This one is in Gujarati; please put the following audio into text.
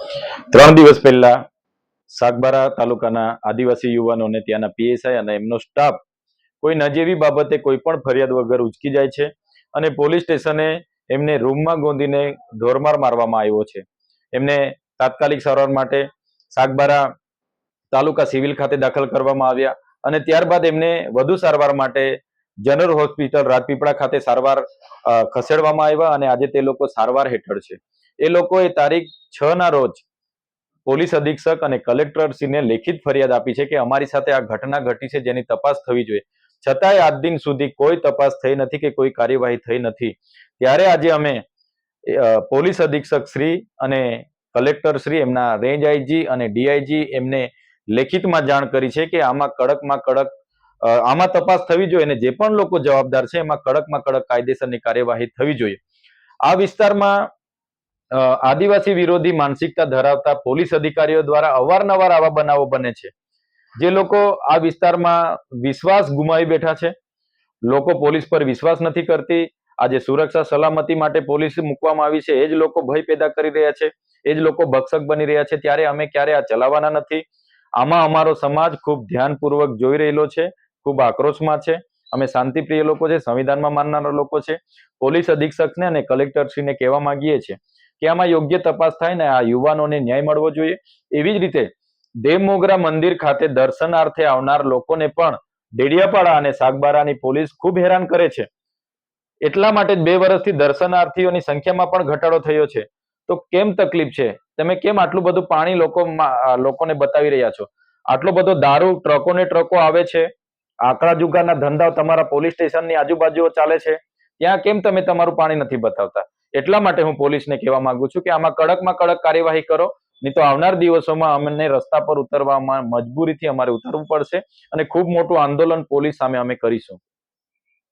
ત્રણ દિવસ પહેલા સાગબારા તાલુકાના આદિવાસી યુવાનોને ત્યાંના પીએસઆઈ અને એમનો સ્ટાફ કોઈ નજીવી બાબતે કોઈ પણ ફરિયાદ વગર ઉચકી જાય છે અને પોલીસ સ્ટેશને એમને રૂમમાં ગોંધીને ઢોરમાર મારવામાં આવ્યો છે. એમને તાત્કાલિક સારવાર માટે સાગબારા તાલુકા સિવિલ ખાતે દાખલ કરવામાં આવ્યા અને ત્યારબાદ એમને વધુ સારવાર માટે જનરલ હોસ્પિટલ રાજપીપળા ખાતે સારવાર ખસેડવામાં આવ્યા અને આજે તે લોકો સારવાર હેઠળ છે. એ લોકોએ તારીખ 6 ના રોજ પોલીસ અધિક્ષક અને કલેક્ટરશ્રીને લેખિત ફરિયાદ આપી છે કે અમારી સાથે આ ઘટના ઘટી છે જેની તપાસ થવી જોઈએ, છતાંય આજ દિન સુધી કોઈ તપાસ થઈ નથી કે કોઈ કાર્યવાહી થઈ નથી. ત્યારે આજે અમે પોલીસ અધિક્ષક શ્રી અને કલેક્ટર શ્રી, એમના રેન્જ આઈજી અને ડીઆઈજી એમને લેખિતમાં જાણ કરી છે કે આમાં કડકમાં કડક આમાં તપાસ થવી જોઈએ અને જે પણ લોકો જવાબદાર છે એમાં કડકમાં કડક કાયદેસરની કાર્યવાહી થવી જોઈએ. આ વિસ્તારમાં આદિવાસી વિરોધી માનસિકતા ધરાવતા પોલીસ અધિકારીઓ દ્વારા અવારનવાર આવા બનાવો બને છે. જે લોકો આ વિસ્તારમાં વિશ્વાસ ગુમાવી બેઠા છે, લોકો પોલીસ પર વિશ્વાસ નથી કરતી. આજે સુરક્ષા સલામતી માટે પોલીસ મૂકવામાં આવી છે, એ જ લોકો ભય પેદા કરી રહ્યા છે, એ જ લોકો ભક્ષક બની રહ્યા છે. ત્યારે અમે ક્યારે આ ચલાવવાના નથી. આમાં અમારો સમાજ ખૂબ ધ્યાનપૂર્વક જોઈ રહેલો છે, ખૂબ આક્રોશમાં છે. અમે શાંતિપ્રિય લોકો છે, સંવિધાનમાં માનનારા લોકો છે. પોલીસ અધિક્ષકને અને કલેક્ટરશ્રીને કહેવા માંગીએ છીએ કે આમાં યોગ્ય તપાસ થાય ને આ યુવાનોને ન્યાય મળવો જોઈએ. એવી જ રીતે દેવમોગરા મંદિર ખાતે દર્શનાર્થે આવનાર લોકોને પણ ડેડિયાપાડા અને સાગબારાની પોલીસ ખૂબ હેરાન કરે છે. એટલા માટે જ 2 વર્ષથી દર્શનાર્થીઓની સંખ્યામાં પણ ઘટાડો થયો છે. તો કેમ તકલીફ છે? તમે કેમ આટલું બધું પાણી લોકોને બતાવી રહ્યા છો? આટલો બધો દારૂ ટ્રકોને ટ્રકો આવે છે, આંકડા જુગારના ધંધા તમારા પોલીસ સ્ટેશનની આજુબાજુ ચાલે છે, ત્યાં કેમ તમે તમારું પાણી નથી બતાવતા? એટલા માટે હું પોલીસને કહેવા માંગુ છું કે આમાં કડકમાં કડક કાર્યવાહી કરો, નહીં તો આવનાર દિવસોમાં અમને રસ્તા પર ઉતરવામાં મજબૂરીથી અમારે ઉતરવું પડશે અને ખૂબ મોટું આંદોલન પોલીસ સામે અમે કરીશું.